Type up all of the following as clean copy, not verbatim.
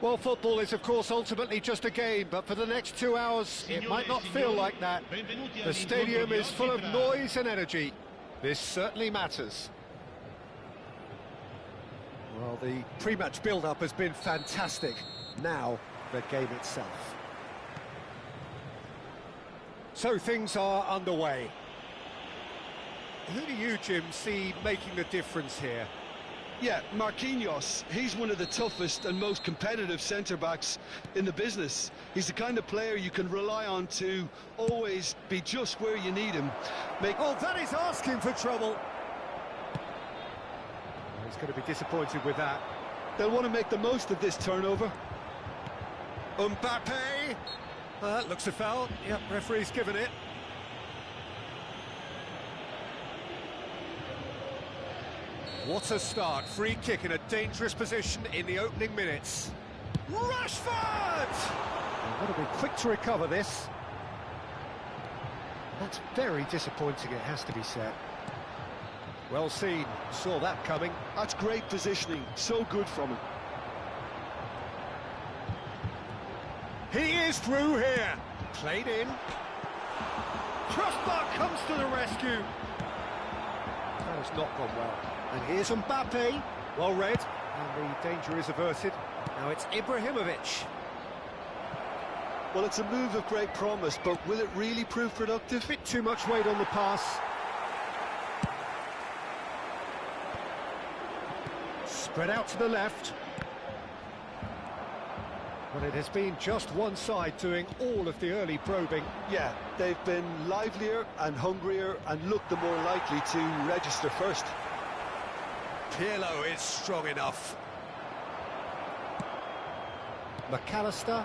Well, football is, of course, ultimately just a game, but for the next 2 hours, it might not feel like that. The stadium is full of noise and energy. This certainly matters. Well, the pre-match build-up has been fantastic. Now, the game itself. So things are underway. Who do you, Jim, see making the difference here? Yeah, Marquinhos, he's one of the toughest and most competitive centre-backs in the business. He's the kind of player you can rely on to always be just where you need him. Oh, that is asking for trouble. He's going to be disappointed with that. They'll want to make the most of this turnover. Mbappe! That looks a foul. Yep, referee's given it. What a start. Free kick in a dangerous position in the opening minutes. Rashford! They've got to be quick to recover this. That's very disappointing, it has to be said. Well seen. Saw that coming. That's great positioning. So good from him. He is through here. Played in. Crossbar comes to the rescue. That has not gone well. And here's Mbappe. Well read. And the danger is averted. Now it's Ibrahimovic. Well, it's a move of great promise, but will it really prove productive? Bit too much weight on the pass. Spread out to the left. Well, it has been just one side doing all of the early probing. Yeah, they've been livelier and hungrier and looked the more likely to register first. Pirlo is strong enough. McAllister.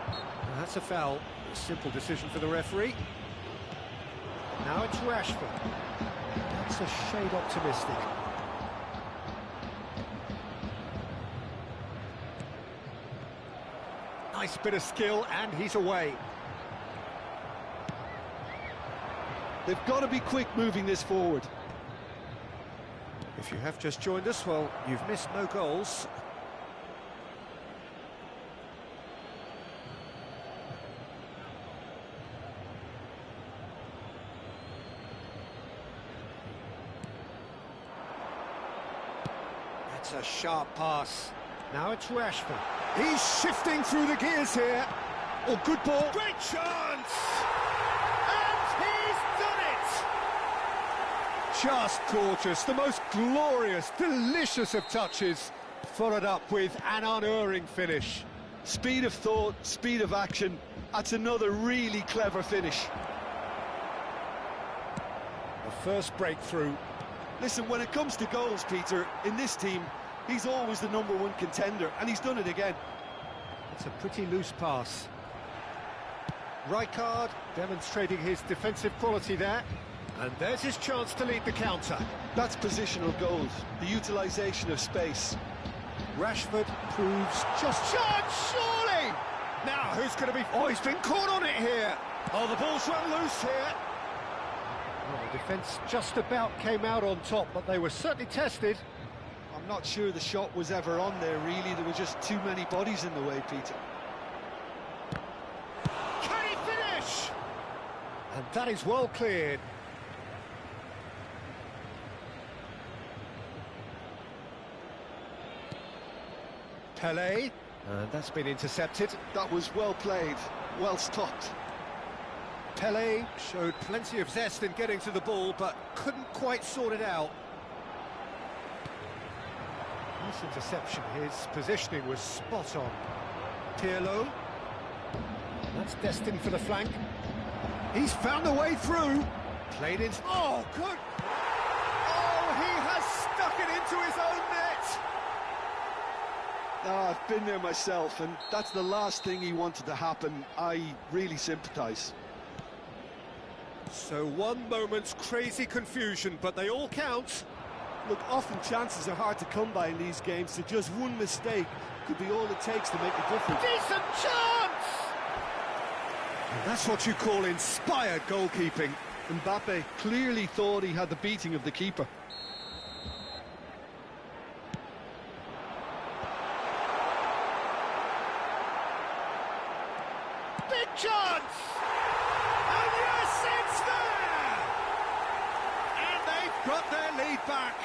Well, that's a foul. A simple decision for the referee. Now it's Rashford. That's a shade optimistic. Nice bit of skill, and he's away. They've got to be quick moving this forward. If you have just joined us, well, you've missed no goals. That's a sharp pass. Now it's Rashford. He's shifting through the gears here. Oh, good ball. Great chance! And he's done it! Just gorgeous. The most glorious, delicious of touches. Followed up with an unerring finish. Speed of thought, speed of action. That's another really clever finish. The first breakthrough. Listen, when it comes to goals, Peter, in this team, he's always the #1 contender, and he's done it again. It's a pretty loose pass. Rijkaard demonstrating his defensive quality there. And there's his chance to lead the counter. That's positional goals, the utilisation of space. Rashford proves just chance, surely! Now, who's going to be... Oh, he's been caught on it here! Oh, the ball's run loose here. Well, the defence just about came out on top, but they were certainly tested. I'm not sure the shot was ever on there, really. There were just too many bodies in the way, Peter. Can he finish? And that is well cleared. Pelé, and that's been intercepted. That was well played, well stopped. Pelé showed plenty of zest in getting to the ball, but couldn't quite sort it out. This interception, his positioning was spot on. Pirlo, that's destined for the flank. He's found a way through. Played in. Oh, good. Oh, he has stuck it into his own net. Oh, I've been there myself, and that's the last thing he wanted to happen. I really sympathise. So one moment's crazy confusion, but they all count. Look, often chances are hard to come by in these games, so just one mistake could be all it takes to make a difference. Decent chance! And that's what you call inspired goalkeeping. Mbappe clearly thought he had the beating of the keeper. got their lead back.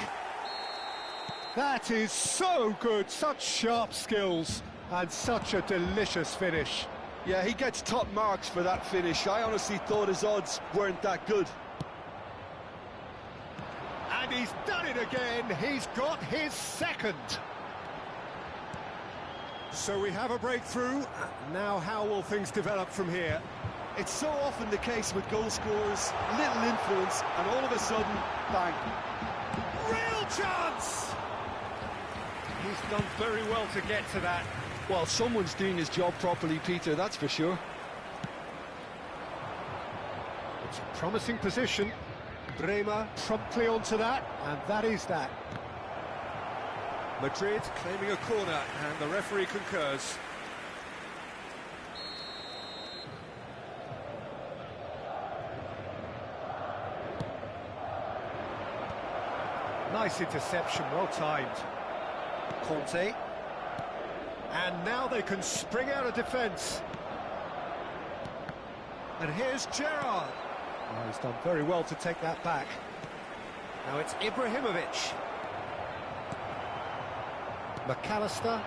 That is so good, such sharp skills, and such a delicious finish. Yeah, he gets top marks for that finish. I honestly thought his odds weren't that good. And he's done it again, he's got his second. So we have a breakthrough. Now how will things develop from here? It's so often the case with goal scorers, little influence, and all of a sudden, bang. Real chance! He's done very well to get to that. Well, someone's doing his job properly, Peter, that's for sure. It's a promising position. Bremer promptly onto that, and that is that. Madrid claiming a corner, and the referee concurs. Nice interception, well timed. Conte. And now they can spring out of defence. And here's Gerrard. Oh, he's done very well to take that back. Now it's Ibrahimovic. McAllister.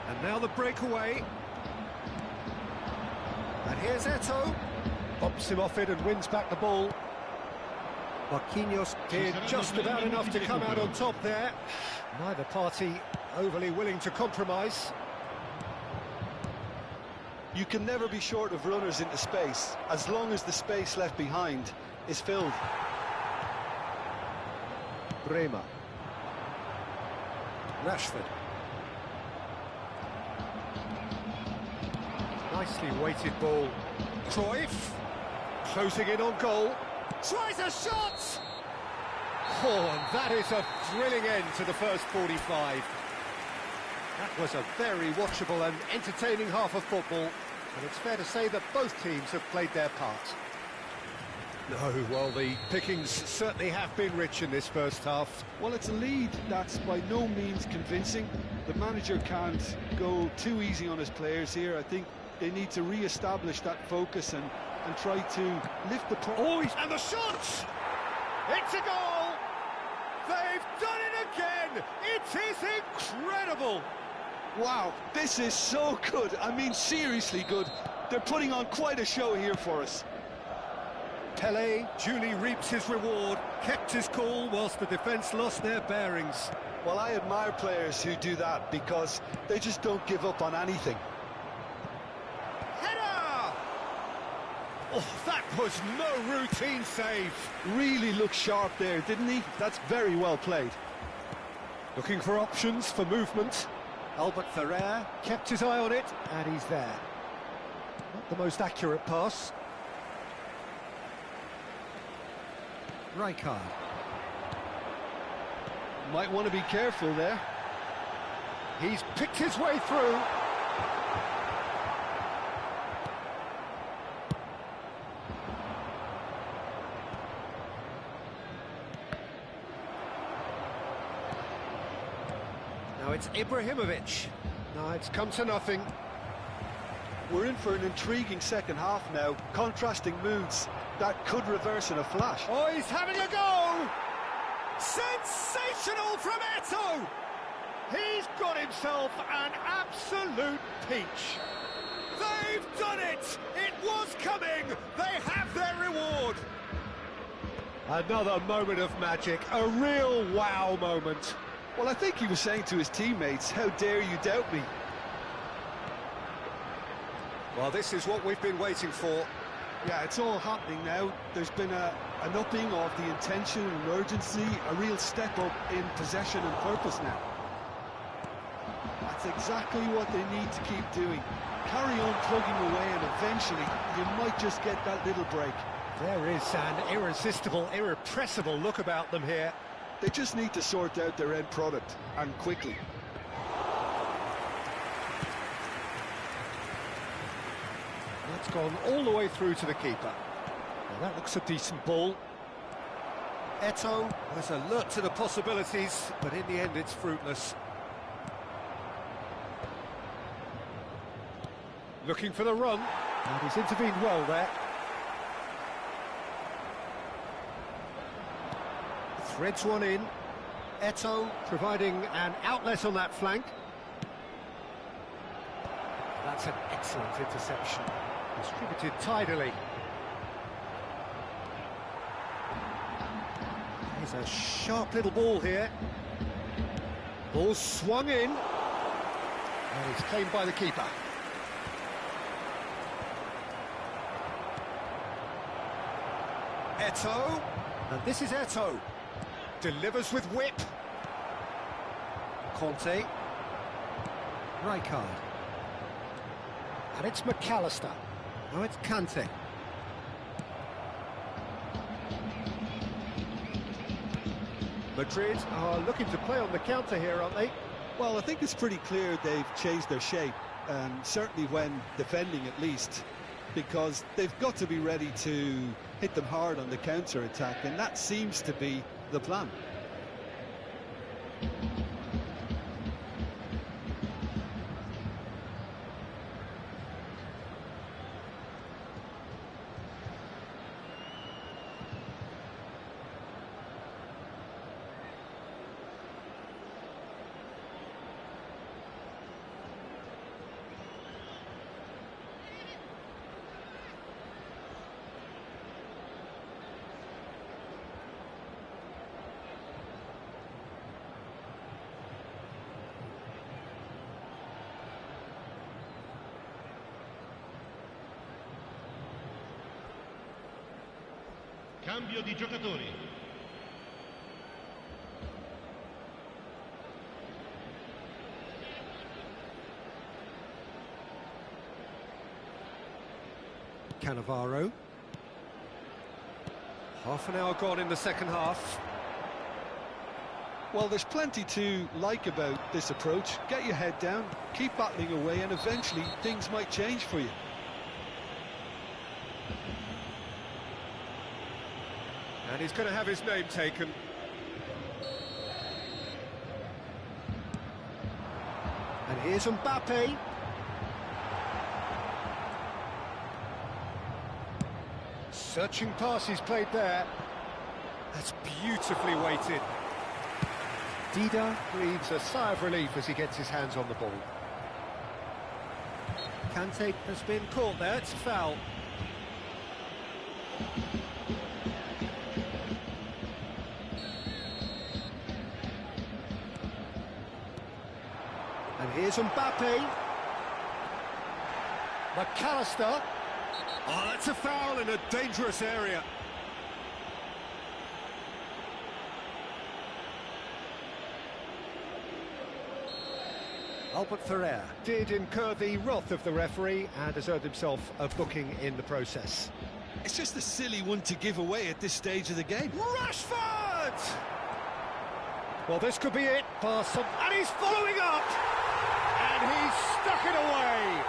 And now the breakaway. And here's Eto'o. Bumps him off it and wins back the ball. Marquinhos did just about enough to come out on top there. Neither party overly willing to compromise. You can never be short of runners into space, as long as the space left behind is filled. Bremer. Rashford. Nicely weighted ball. Cruyff. Closing in on goal. Tries a shot! Oh, and that is a thrilling end to the first 45. That was a very watchable and entertaining half of football, and it's fair to say that both teams have played their part. No, well, the pickings certainly have been rich in this first half. Well, it's a lead that's by no means convincing. The manager can't go too easy on his players here. I think they need to re-establish that focus and try to lift the... And the shot! It's a goal! They've done it again! It is incredible! Wow, this is so good. I mean, seriously good. They're putting on quite a show here for us. Pelé duly reaps his reward, kept his cool whilst the defence lost their bearings. Well, I admire players who do that because they just don't give up on anything. Header! Oh, that was no routine save. Really looked sharp there, didn't he? That's very well played. Looking for options for movement. Albert Ferrer kept his eye on it, and he's there. Not the most accurate pass. Rijkaard. Might want to be careful there. He's picked his way through. Now it's Ibrahimovic. No, it's come to nothing. We're in for an intriguing second half now. Contrasting moods that could reverse in a flash. Oh, he's having a go! Sensational from Eto'o! He's got himself an absolute peach. They've done it! It was coming! They have their reward! Another moment of magic, a real wow moment. Well, I think he was saying to his teammates, how dare you doubt me? Well, this is what we've been waiting for. Yeah, it's all happening now. There's been an upping of the intention and urgency, a real step up in possession and purpose now. That's exactly what they need to keep doing. Carry on plugging away and eventually you might just get that little break. There is an irresistible, irrepressible look about them here. They just need to sort out their end product, and quickly. That's gone all the way through to the keeper. Now that looks a decent ball. Eto'o was alert to the possibilities, but in the end it's fruitless. Looking for the run, and he's intervened well there. Threads one in. Eto'o providing an outlet on that flank. That's an excellent interception. Distributed tidily. Here's a sharp little ball here. Ball swung in. And it's claimed by the keeper. Eto'o. And this is Eto'o. Delivers with whip. Conte. Rijkaard. And it's McAllister. Now it's Kante. Madrid are looking to play on the counter here, aren't they? Well, I think it's pretty clear they've changed their shape, certainly when defending at least, because they've got to be ready to hit them hard on the counter-attack, and that seems to be the plan. Cambio di giocatori. Cannavaro. Half an hour gone in the second half. Well, there's plenty to like about this approach. Get your head down, keep battling away, and eventually things might change for you. And he's going to have his name taken. And here's Mbappe. Searching pass he's played there. That's beautifully weighted. Dida breathes a sigh of relief as he gets his hands on the ball. Kante has been caught there, it's a foul. And here's Mbappe. McAllister. Oh, that's a foul in a dangerous area. Albert Ferrer did incur the wrath of the referee and has earned himself a booking in the process. It's just a silly one to give away at this stage of the game. Rashford! Well, this could be it. Pass on, and he's following up! And he's stuck it away!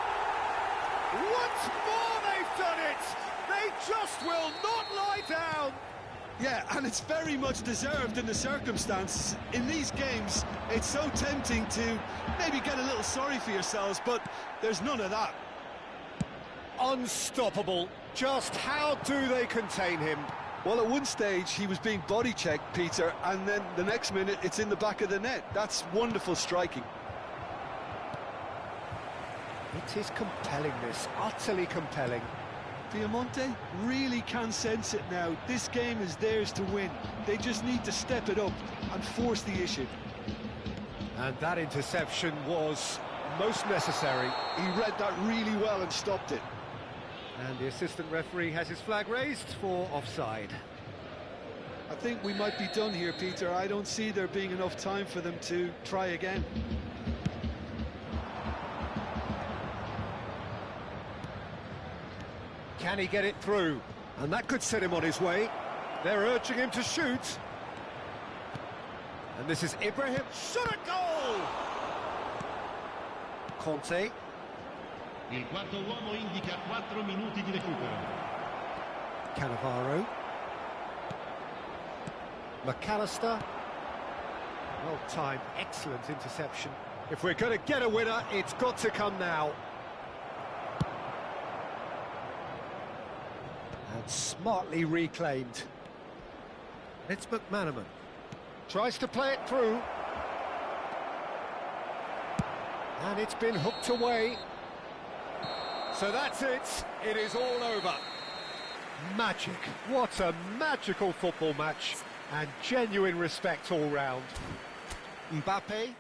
Once more they've done it! They just will not lie down! Yeah, and it's very much deserved in the circumstances. In these games, it's so tempting to maybe get a little sorry for yourselves, but there's none of that. Unstoppable. Just how do they contain him? Well, at one stage, he was being body-checked, Peter, and then the next minute, it's in the back of the net. That's wonderful striking. It is compelling, this. Utterly compelling. Diamante really can sense it now. This game is theirs to win. They just need to step it up and force the issue. And that interception was most necessary. He read that really well and stopped it. And the assistant referee has his flag raised for offside. I think we might be done here, Peter. I don't see there being enough time for them to try again. Can he get it through? And that could set him on his way. They're urging him to shoot. And this is Ibrahim. Shot a goal! Conte. Il quarto uomo indica 4 minuti di recupero. Cannavaro. McAllister. Well timed, excellent interception. If we're going to get a winner, it's got to come now. And smartly reclaimed. It's McManaman. Tries to play it through. And it's been hooked away. So that's it. It is all over. Magic. What a magical football match. And genuine respect all round. Mbappe.